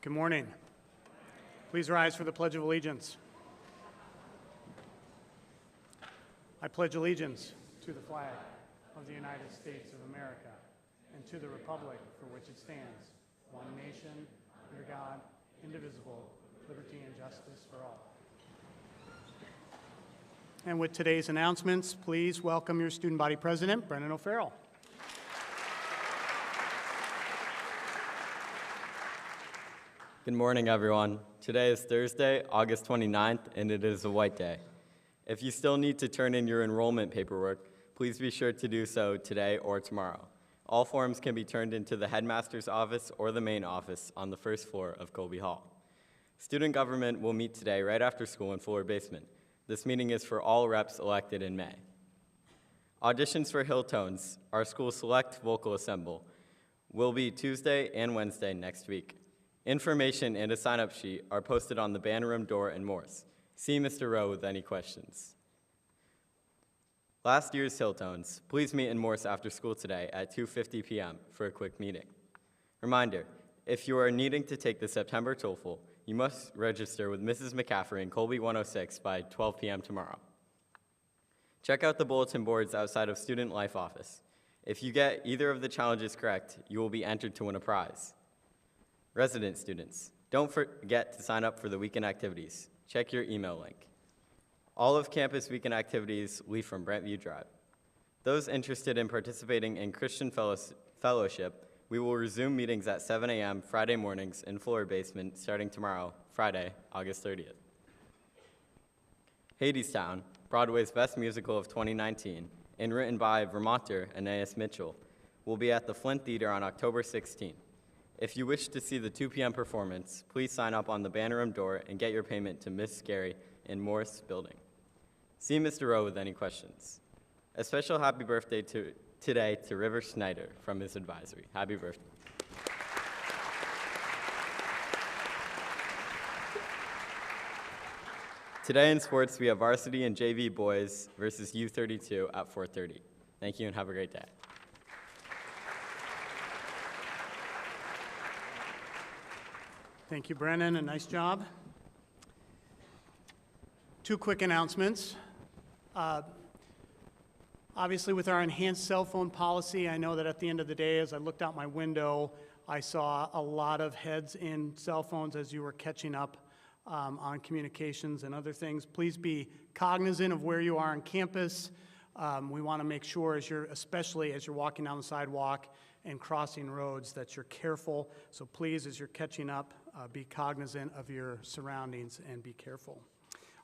Good morning. Please rise for the Pledge of Allegiance. I pledge allegiance to the flag of the United States of America and to the republic for which it stands, one nation, under God, indivisible, liberty and justice for all. And with today's announcements, please welcome your student body president, Brendan O'Farrell. Good morning, everyone. Today is Thursday, August 29th, and it is a white day. If you still need to turn in your enrollment paperwork, please be sure to do so today or tomorrow. All forms can be turned into the headmaster's office or the main office on the first floor of Colby Hall. Student government will meet today right after school in Fuller Basement. This meeting is for all reps elected in May. Auditions for Hilltones, our school's select vocal ensemble, will be Tuesday and Wednesday next week. Information and a sign-up sheet are posted on the band room door in Morse. See Mr. Rowe with any questions. Last year's Hilltones, please meet in Morse after school today at 2:50 p.m. for a quick meeting. Reminder, if you are needing to take the September TOEFL, you must register with Mrs. McCaffrey in Colby 106 by 12 p.m. tomorrow. Check out the bulletin boards outside of Student Life Office. If you get either of the challenges correct, you will be entered to win a prize. Resident students, don't forget to sign up for the weekend activities. Check your email link. All of campus weekend activities leave from Brentview Drive. Those interested in participating in Christian Fellowship, we will resume meetings at 7 a.m. Friday mornings in Fuller Basement starting tomorrow, Friday, August 30th. Hadestown, Broadway's best musical of 2019, and written by Vermonter Anais Mitchell, will be at the Flint Theater on October 16th. If you wish to see the 2 p.m. performance, please sign up on the band room door and get your payment to Miss Scary in Morse Building. See Mr. Rowe with any questions. A special happy birthday today to River Schneider from his advisory. Happy birthday. Today in sports, we have varsity and JV boys versus U32 at 4:30. Thank you and have a great day. Thank you, Brennan, and nice job. 2 quick announcements. Obviously, with our enhanced cell phone policy, I know that at the end of the day, as I looked out my window, I saw a lot of heads in cell phones as you were catching up on communications and other things. Please be cognizant of where you are on campus. We want to make sure, especially as you're walking down the sidewalk and crossing roads, that you're careful. So please, as you're catching up, be cognizant of your surroundings and be careful.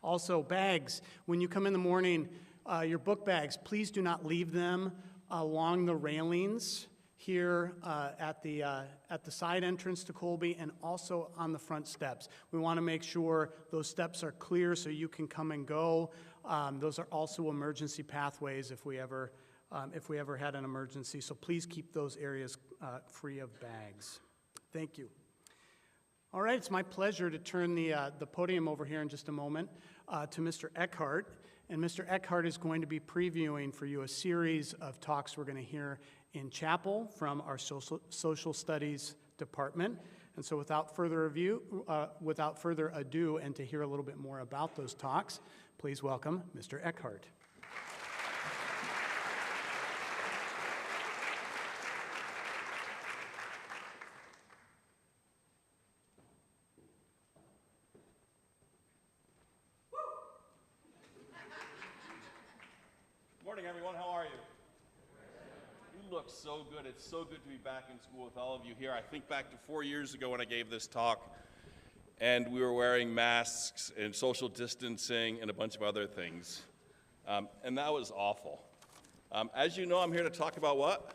Also, bags. When you come in the morning, your book bags, please do not leave them along the railings here at the side entrance to Colby and also on the front steps. We want to make sure those steps are clear so you can come and go. Those are also emergency pathways if we ever had an emergency. So please keep those areas free of bags. Thank you. All right, it's my pleasure to turn the podium over here in just a moment to Mr. Eckhart. And Mr. Eckhart is going to be previewing for you a series of talks we're going to hear in chapel from our social studies department. And so without further ado, and to hear a little bit more about those talks, please welcome Mr. Eckhart. Morning, everyone. How are you? You look so good. It's so good to be back in school with all of you here. I think back to 4 years ago when I gave this talk, and we were wearing masks and social distancing and a bunch of other things, and that was awful. As you know, I'm here to talk about what?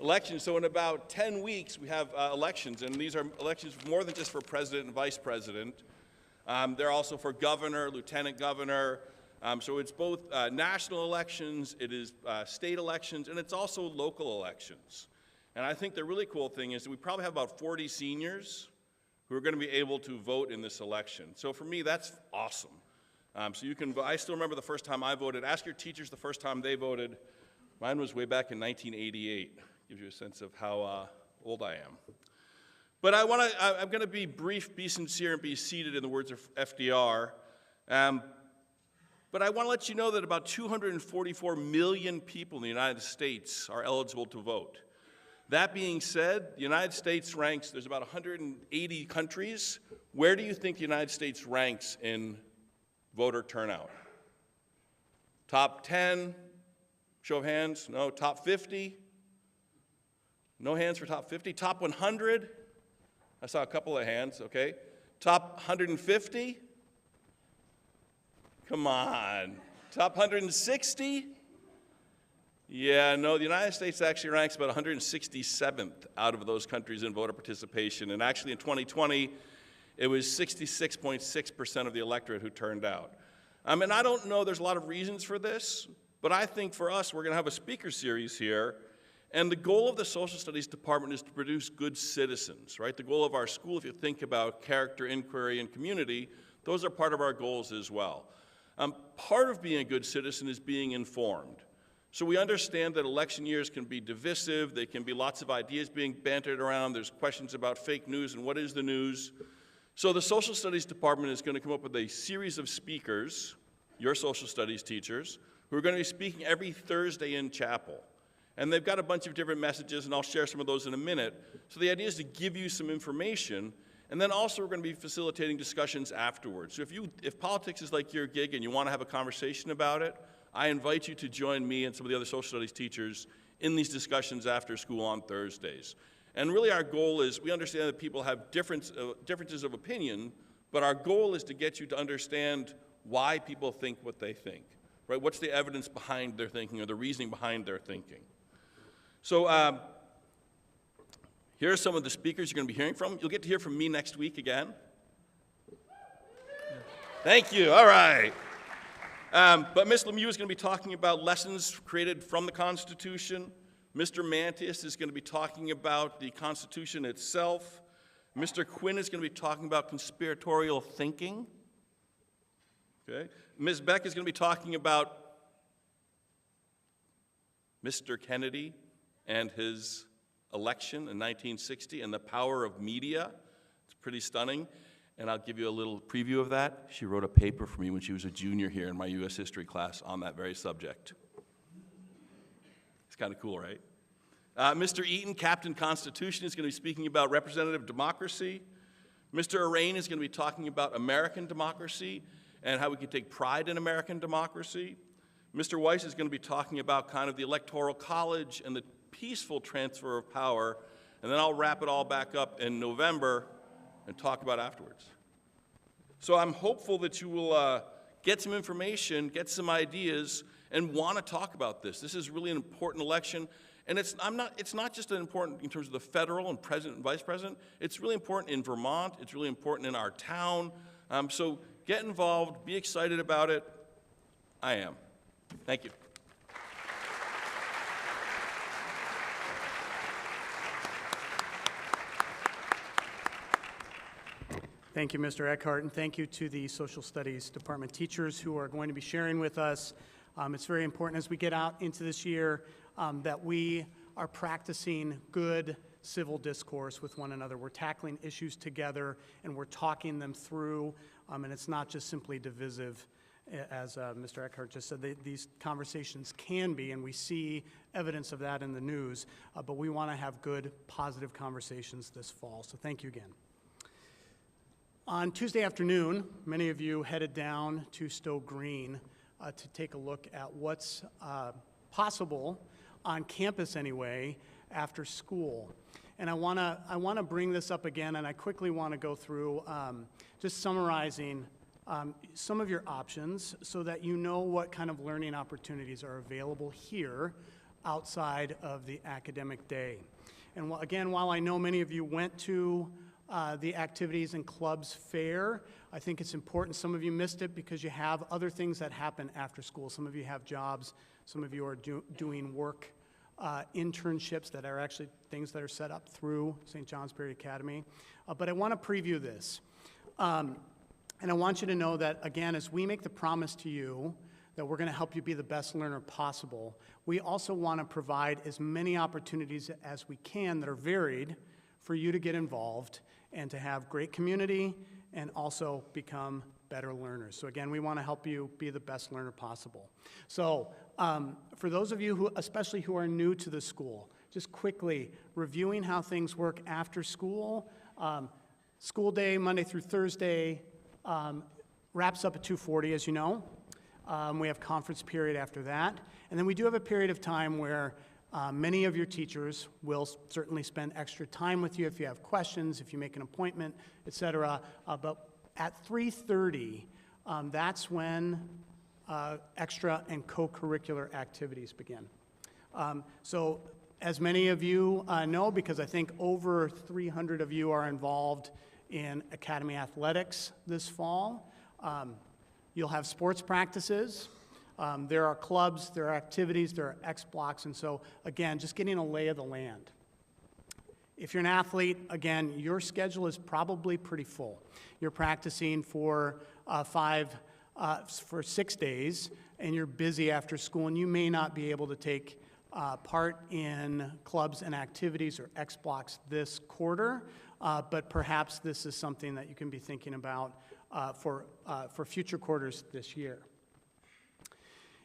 Elections. So in about 10 weeks, we have elections, and these are elections more than just for president and vice president. They're also for governor, lieutenant governor. So it's both national elections, it is state elections, and it's also local elections. And I think the really cool thing is that we probably have about 40 seniors who are going to be able to vote in this election. So for me, that's awesome. So you can, I still remember the first time I voted. Ask your teachers the first time they voted. Mine was way back in 1988. Gives you a sense of how old I am. But I'm going to be brief, be sincere, and be seated in the words of FDR. But I want to let you know that about 244 million people in the United States are eligible to vote. That being said, the United States ranks, there's about 180 countries. Where do you think the United States ranks in voter turnout? Top 10? Show of hands? No. Top 50? No hands for top 50. Top 100? I saw a couple of hands, okay. Top 150? Come on. Top 160? Yeah, no, the United States actually ranks about 167th out of those countries in voter participation. And actually in 2020, it was 66.6% of the electorate who turned out. And I don't know, there's a lot of reasons for this, but I think for us, we're going to have a speaker series here. And the goal of the Social Studies Department is to produce good citizens, right? The goal of our school, if you think about character, inquiry, and community, those are part of our goals as well. Part of being a good citizen is being informed. So we understand that election years can be divisive, there can be lots of ideas being bantered around, there's questions about fake news and what is the news. So the Social Studies Department is going to come up with a series of speakers, your social studies teachers, who are going to be speaking every Thursday in chapel. And they've got a bunch of different messages, and I'll share some of those in a minute. So the idea is to give you some information, and then also we're going to be facilitating discussions afterwards. So if politics is like your gig and you want to have a conversation about it, I invite you to join me and some of the other social studies teachers in these discussions after school on Thursdays. And really our goal is, we understand that people have differences of opinion, but our goal is to get you to understand why people think what they think, right? What's the evidence behind their thinking or the reasoning behind their thinking? So here are some of the speakers you're going to be hearing from. You'll get to hear from me next week again. Thank you. All right. But Ms. Lemieux is going to be talking about lessons created from the Constitution. Mr. Mantis is going to be talking about the Constitution itself. Mr. Quinn is going to be talking about conspiratorial thinking. Okay. Ms. Beck is going to be talking about Mr. Kennedy and his election in 1960 and the power of media. It's pretty stunning. And I'll give you a little preview of that. She wrote a paper for me when she was a junior here in my U.S. history class on that very subject. It's kind of cool, right? Mr. Eaton, Captain Constitution, is going to be speaking about representative democracy. Mr. Arain is going to be talking about American democracy and how we can take pride in American democracy. Mr. Weiss is going to be talking about kind of the Electoral College and the peaceful transfer of power. And then I'll wrap it all back up in November and talk about afterwards. So I'm hopeful that you will get some information, get some ideas, and want to talk about this. This is really an important election, and it's not just important in terms of the federal and president and vice president. It's really important in Vermont. It's really important in our town. So get involved. Be excited about it. I am. Thank you. Thank you, Mr. Eckhart, and thank you to the Social Studies Department teachers who are going to be sharing with us. It's very important as we get out into this year that we are practicing good civil discourse with one another. We're tackling issues together, and we're talking them through, and it's not just simply divisive, as Mr. Eckhart just said. These conversations can be, and we see evidence of that in the news, but we want to have good, positive conversations this fall. So thank you again. On Tuesday afternoon, many of you headed down to Stowe Green to take a look at what's possible on campus anyway after school. And I want to bring this up again, and I quickly want to go through just summarizing some of your options so that you know what kind of learning opportunities are available here outside of the academic day. And again, while I know many of you went to the activities and clubs fair, I think it's important. Some of you missed it because you have other things that happen after school. Some of you have jobs. Some of you are doing work, internships that are actually things that are set up through St. Johnsbury Academy. But I want to preview this. And I want you to know that, again, as we make the promise to you that we're going to help you be the best learner possible, we also want to provide as many opportunities as we can that are varied for you to get involved and to have great community and also become better learners. So again, we want to help you be the best learner possible. So for those of you who, especially who are new to the school, just quickly reviewing how things work after school. School day, Monday through Thursday, wraps up at 2:40, as you know. We have conference period after that. And then we do have a period of time where many of your teachers will certainly spend extra time with you if you have questions, if you make an appointment, et cetera. But at 3:30, that's when extra and co-curricular activities begin. So as many of you know, because I think over 300 of you are involved in Academy Athletics this fall, you'll have sports practices. There are clubs, there are activities, there are X blocks, and so, again, just getting a lay of the land. If you're an athlete, again, your schedule is probably pretty full. You're practicing for 6 days, and you're busy after school, and you may not be able to take part in clubs and activities or X blocks this quarter, but perhaps this is something that you can be thinking about for future quarters this year.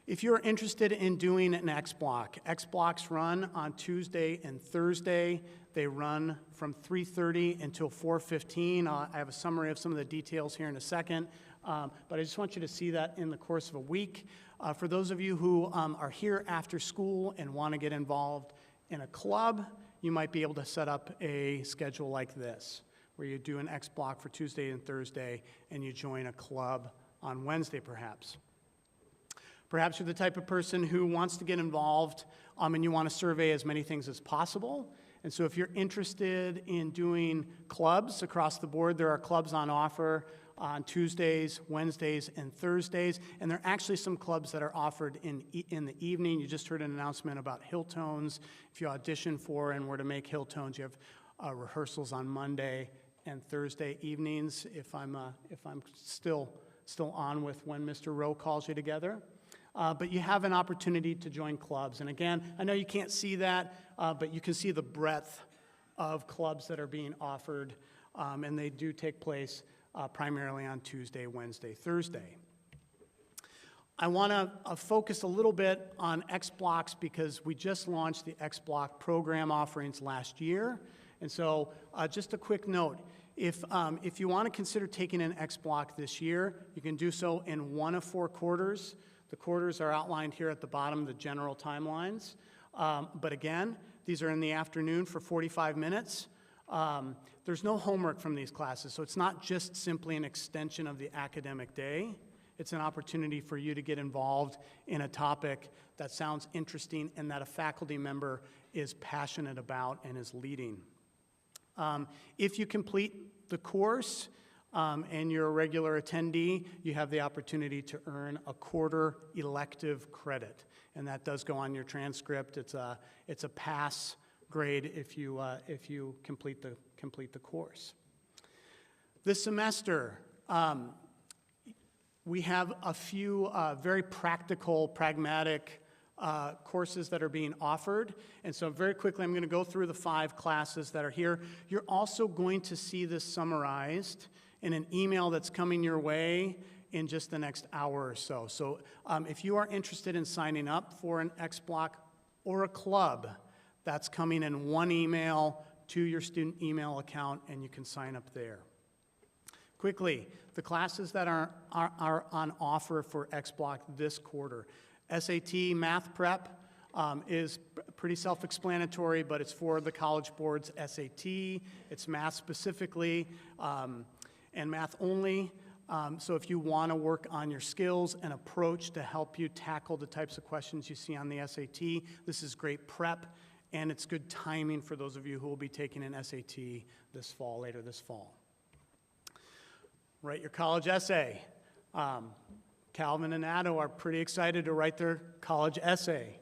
If you're interested in doing an X block, X blocks run on Tuesday and Thursday. They run from 3:30 until 4:15. I have a summary of some of the details here in a second, but I just want you to see that in the course of a week. For those of you who are here after school and want to get involved in a club, you might be able to set up a schedule like this, where you do an X block for Tuesday and Thursday, and you join a club on Wednesday, perhaps. Perhaps you're the type of person who wants to get involved and you want to survey as many things as possible. And so if you're interested in doing clubs across the board, there are clubs on offer on Tuesdays, Wednesdays, and Thursdays. And there are actually some clubs that are offered in the evening. You just heard an announcement about Hilltones. If you audition for and were to make Hilltones, you have rehearsals on Monday and Thursday evenings, if I'm still on with when Mr. Rowe calls you together. But you have an opportunity to join clubs. And again, I know you can't see that, but you can see the breadth of clubs that are being offered, and they do take place primarily on Tuesday, Wednesday, Thursday. I want to focus a little bit on X blocks because we just launched the X block program offerings last year. And so just a quick note, if you want to consider taking an X block this year, you can do so in one of 4 quarters. The quarters are outlined here at the bottom, the general timelines. But again, these are in the afternoon for 45 minutes. There's no homework from these classes, so it's not just simply an extension of the academic day. It's an opportunity for you to get involved in a topic that sounds interesting and that a faculty member is passionate about and is leading. If you complete the course, and you're a regular attendee, you have the opportunity to earn a quarter elective credit. And that does go on your transcript. It's a pass grade if you complete the course. This semester, we have a few very practical, pragmatic courses that are being offered. And so very quickly, I'm going to go through the 5 classes that are here. You're also going to see this summarized in an email that's coming your way in just the next hour or so. So if you are interested in signing up for an X block or a club, that's coming in one email to your student email account, and you can sign up there. Quickly, the classes that are on offer for X block this quarter. SAT Math Prep is pretty self-explanatory, but it's for the College Board's SAT. It's math specifically, and math only. So if you want to work on your skills and approach to help you tackle the types of questions you see on the SAT, this is great prep, and it's good timing for those of you who will be taking an SAT later this fall. Write your college essay. Calvin and Addo are pretty excited to write their college essay.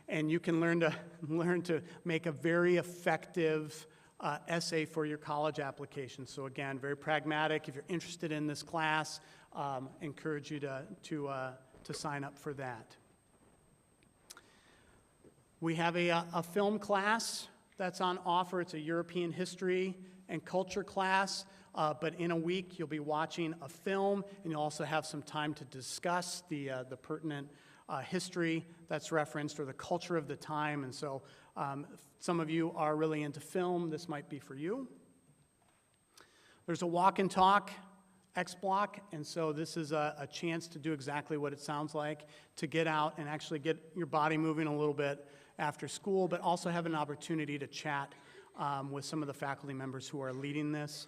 And you can learn to make a very effective essay for your college application. So again, very pragmatic. If you're interested in this class, encourage you to sign up for that. We have a film class that's on offer. It's a European history and culture class, but in a week you'll be watching a film, and you'll also have some time to discuss the pertinent history that's referenced or the culture of the time. And so if some of you are really into film, this might be for you. There's a walk and talk X block, and so this is a chance to do exactly what it sounds like, to get out and actually get your body moving a little bit after school, but also have an opportunity to chat with some of the faculty members who are leading this.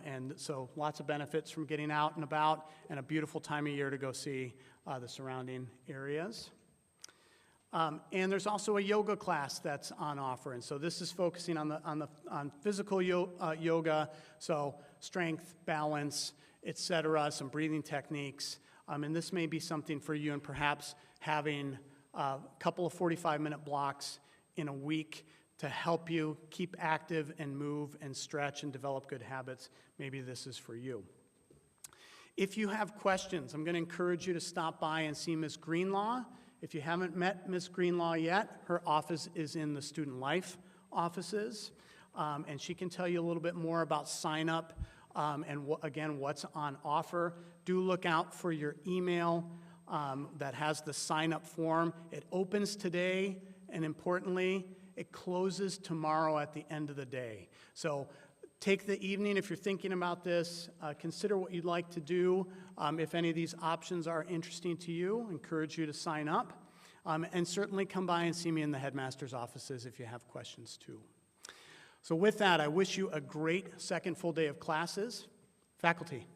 And so lots of benefits from getting out and about, and a beautiful time of year to go see the surrounding areas. And there's also a yoga class that's on offer, and so this is focusing on physical yoga, so strength, balance, etc., some breathing techniques, and this may be something for you, and perhaps having a couple of 45-minute blocks in a week to help you keep active and move and stretch and develop good habits. Maybe this is for you. If you have questions, I'm going to encourage you to stop by and see Ms. Greenlaw. If you haven't met Ms. Greenlaw yet, her office is in the Student Life offices, and she can tell you a little bit more about sign up and again, what's on offer. Do look out for your email that has the sign up form. It opens today, and importantly, it closes tomorrow at the end of the day. So take the evening if you're thinking about this. Consider what you'd like to do. If any of these options are interesting to you, I encourage you to sign up. And certainly come by and see me in the headmaster's offices if you have questions too. So with that, I wish you a great second full day of classes. Faculty.